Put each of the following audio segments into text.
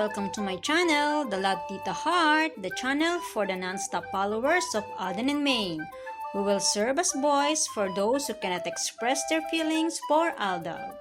welcome to my channel, The Love Tita Heart, the channel for the non-stop followers of Alden and Maine, who will serve as voice for those who cannot express their feelings for Aldab.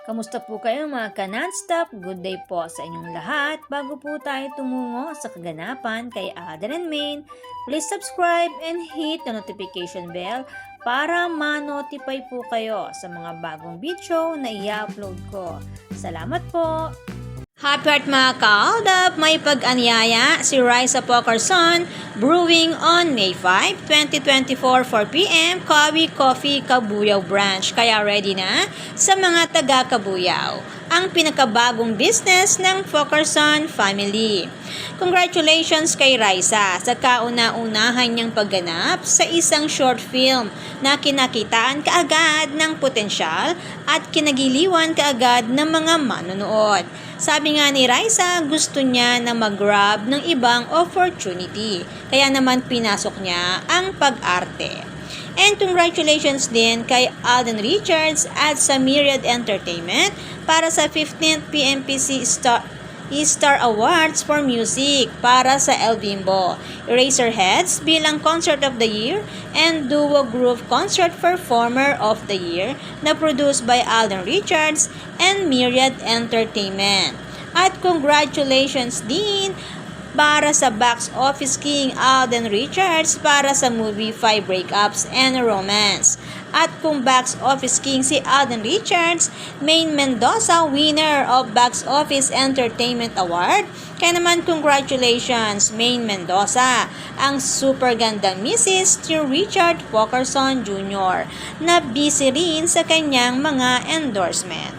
Kamusta po kayo mga ka-non-stop? Good day po sa inyong lahat. Bago po tayo tumungo sa kaganapan kay Alden and Maine, please subscribe and hit the notification bell para ma-notify po kayo sa mga bagong video na i-upload ko. Salamat po! Happy Heart mga ka-Aldab! May pag-anyaya si Raisa Pocarson brewing on May 5, 2024, 4 p.m. Kawi Coffee Kabuyao Branch. Kaya ready na sa mga taga Kabuyao ang pinakabagong business ng Pocarson family. Congratulations kay Raisa sa kauna-unahan niyang pagganap sa isang short film na kinakitaan kaagad ng potensyal at kinagiliwan kaagad ng mga manonood. Sabi nga ni Raisa, gusto niya na mag-grab ng ibang opportunity. Kaya naman pinasok niya ang pag-arte. And congratulations din kay Alden Richards at sa Myriad Entertainment para sa 15th PMPC Star Awards for Music para sa El Bimbo, Eraserheads bilang Concert of the Year and Duo Group Concert Performer of the Year na produced by Alden Richards and Myriad Entertainment. At congratulations din para sa Box Office King Alden Richards para sa movie 5 Breakups and Romance. At kung Box Office King si Alden Richards, Maine Mendoza winner of Box Office Entertainment Award. Kaya naman congratulations Maine Mendoza, ang super ganda Mrs. to Richard Pocarson Jr. na busy rin sa kanyang mga endorsement.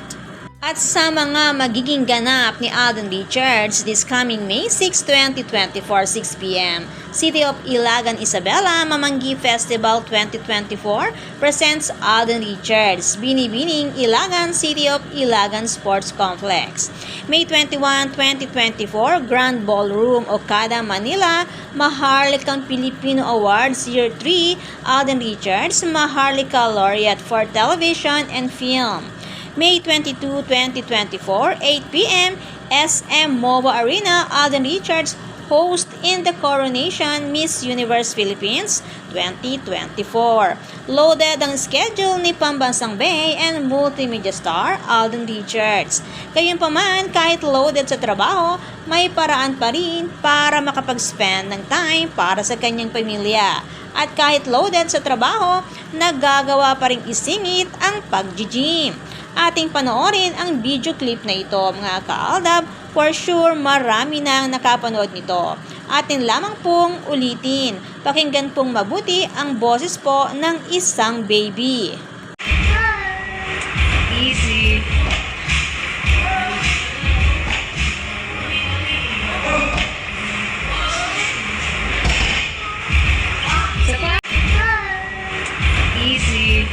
At sa mga magiging ganap ni Alden Richards this coming May 6, 2024, 6 p.m. City of Ilagan Isabela Mamanggi Festival 2024 presents Alden Richards, Binibining Ilagan City of Ilagan Sports Complex. May 21, 2024, Grand Ballroom, Okada, Manila, Maharlikang Filipino Awards Year 3, Alden Richards, Maharlika Laureate for Television and Film. May 22, 2024, 8 p.m. SM MOA Arena, Alden Richards host in the Coronation Miss Universe Philippines 2024. Loaded ang schedule ni Pambansang Bay and multimedia star Alden Richards. Gayunpaman, kahit loaded sa trabaho, may paraan pa rin para makapag-spend ng time para sa kanyang pamilya. At kahit loaded sa trabaho, nagagawa pa rin isingit ang pag-gym. Ating panoorin ang video clip na ito mga ka-Aldab. For sure, marami nang nakapanood nito. Atin lamang pong ulitin. Pakinggan pong mabuti ang boses po ng isang baby. Easy. Easy.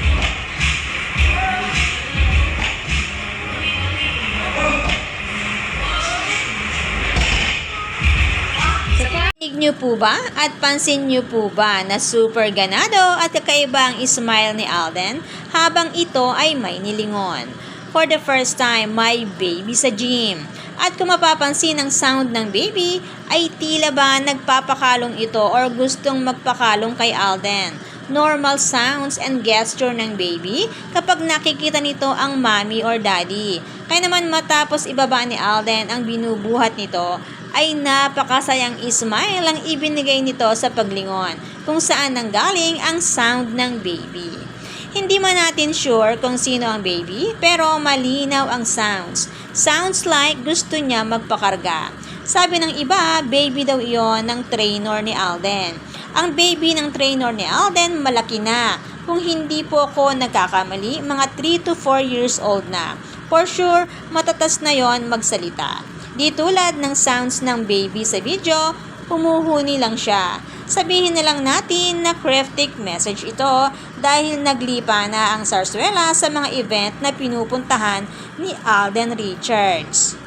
Tig nyo po ba at pansin nyo po ba na super ganado at kakaiba ang smile ni Alden habang ito ay may nilingon? For the first time, may baby sa gym. At kung mapapansin ang sound ng baby, ay tila ba nagpapakalong ito or gustong magpakalong kay Alden. Normal sounds and gesture ng baby kapag nakikita nito ang mommy or daddy. Kaya naman matapos ibaba ni Alden ang binubuhat nito, ay napakasayang smile ang ibinigay nito sa paglingon kung saan nanggaling ang sound ng baby. Hindi man natin sure kung sino ang baby pero malinaw ang sounds. Sounds like gusto niya magpakarga. Sabi ng iba, baby daw iyon ng trainer ni Alden. Ang baby ng trainer ni Alden malaki na. Kung hindi po ako nagkakamali, mga 3 to 4 years old na. For sure, matatas na yon magsalita. Di tulad ng sounds ng baby sa video, humuhuni lang siya. Sabihin na lang natin na cryptic message ito dahil naglipa na ang sarsuela sa mga event na pinupuntahan ni Alden Richards.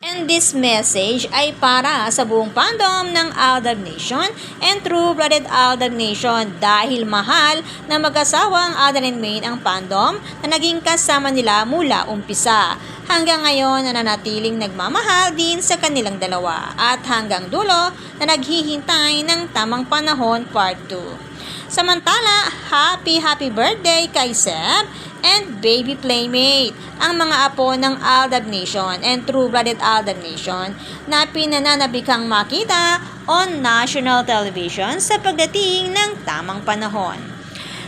And this message ay para sa buong fandom ng Aldab Nation and True-Blooded Aldab Nation dahil mahal na mag-asawa ang Alden and Maine ang fandom na naging kasama nila mula umpisa. Hanggang ngayon nananatiling nagmamahal din sa kanilang dalawa at hanggang dulo na naghihintay ng tamang panahon part 2. Samantala, happy birthday kay Seb and baby playmate, ang mga apo ng Aldab Nation and True-Blooded Aldab Nation na pinananabikang makita on national television sa pagdating ng tamang panahon.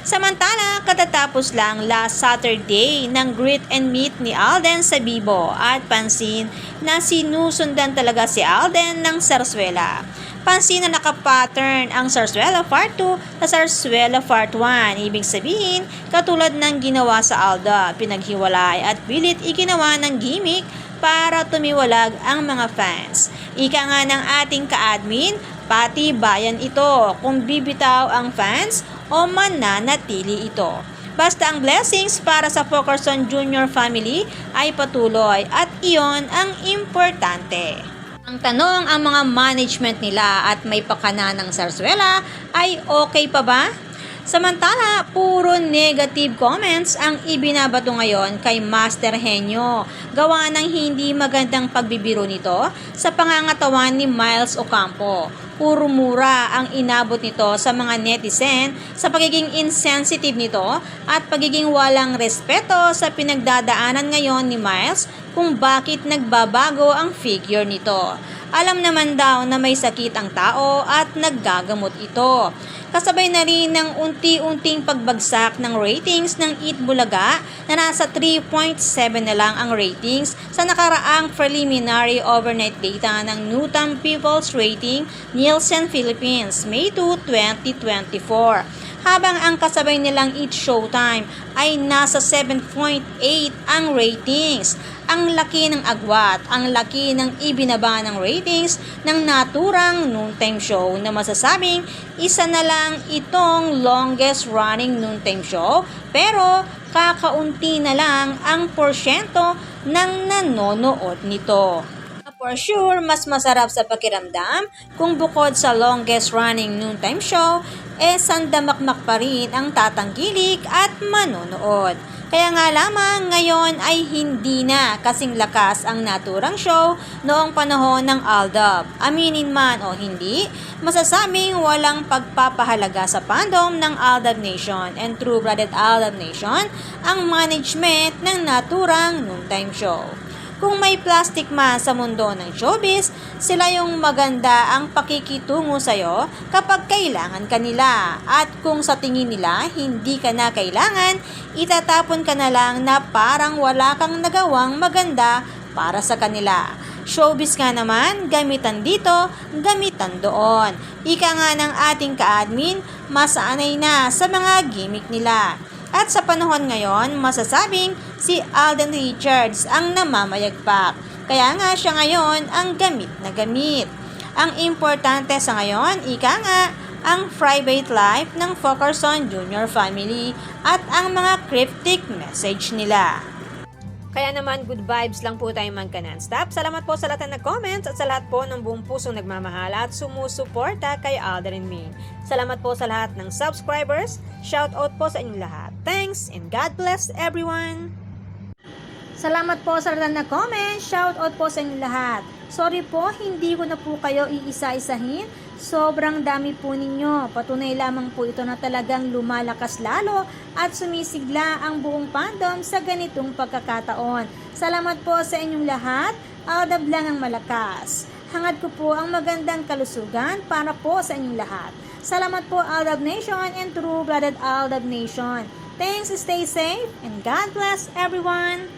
Samantala, katatapos lang last Saturday ng greet and meet ni Alden sa Bibo at pansin na sinusundan talaga si Alden ng Sarsuela. Pansin na nakapattern ang Sarsuela Part 2 sa Sarsuela Part 1. Ibig sabihin, katulad ng ginawa sa Alda, pinaghiwalay at pilit iginawa ng gimmick para tumiwalag ang mga fans. Ika nga ng ating ka-admin, pati bayan ito kung bibitaw ang fans o mananatili ito. Basta ang blessings para sa Fokerson Jr. family ay patuloy at iyon ang importante. Ang tanong, ang mga management nila at may pakana ng Sarsuela ay okay pa ba? Samantala, puro negative comments ang ibinabato ngayon kay Master Henyo. Gawa ng hindi magandang pagbibiro nito sa pangangatawan ni Miles Ocampo. Puro mura ang inabot nito sa mga netizen sa pagiging insensitive nito at pagiging walang respeto sa pinagdadaanan ngayon ni Miles kung bakit nagbabago ang figure nito. Alam naman daw na may sakit ang tao at naggagamot ito. Kasabay na rin ng unti-unting pagbagsak ng ratings ng Eat Bulaga na nasa 3.7 na lang ang ratings sa nakaraang preliminary overnight data ng Nutam People's Rating Nielsen Philippines May 2, 2024. Habang ang kasabay nilang Eat Showtime ay nasa 7.8 ang ratings. Ang laki ng agwat, ang laki ng ibinaba ng ratings ng naturang noontime show na masasabing isa na lang itong longest running noontime show pero kakaunti na lang ang porsyento ng nanonood nito. For sure, mas masarap sa pakiramdam kung bukod sa longest running noontime show, sandamakmak pa rin ang tatangkilik at manonood. Kaya nga lamang ngayon ay hindi na kasing lakas ang naturang show noong panahon ng Aldab. Aminin man o hindi, masasabing walang pagpapahalaga sa fandom ng Aldab Nation and True-Blooded Aldab Nation ang management ng naturang noontime show. Kung may plastic man sa mundo ng showbiz, sila yung maganda ang pakikitungo sa'yo kapag kailangan ka nila. At kung sa tingin nila hindi ka na kailangan, itatapon ka na lang na parang wala kang nagawang maganda para sa kanila. Showbiz nga naman, gamitan dito, gamitan doon. Ika nga ng ating ka-admin, masanay na sa mga gimmick nila. At sa panahon ngayon, masasabing si Alden Richards ang namamayagpak. Kaya nga siya ngayon ang gamit na gamit. Ang importante sa ngayon, ika nga, ang private life ng Fokerson Jr. family at ang mga cryptic message nila. Kaya naman, good vibes lang po tayo non-stop. Salamat po sa lahat ng nag-comments at sa lahat po ng buong pusong nagmamahal at sumusuporta kay Alden and Maine. Salamat po sa lahat ng subscribers. Shout out po sa inyong lahat. Thanks and God bless everyone! Salamat po sa lahat ng nag-comment. Shout out po sa inyong lahat. Sorry po, hindi ko na po kayo iisa-isahin. Sobrang dami po ninyo. Patunay lamang po ito na talagang lumalakas lalo at sumisigla ang buong fandom sa ganitong pagkakataon. Salamat po sa inyong lahat. Aldab lang ang malakas. Hangad ko po ang magandang kalusugan para po sa inyong lahat. Salamat po Aldab Nation and True-Blooded Aldab Nation. Thanks, stay safe, and God bless everyone!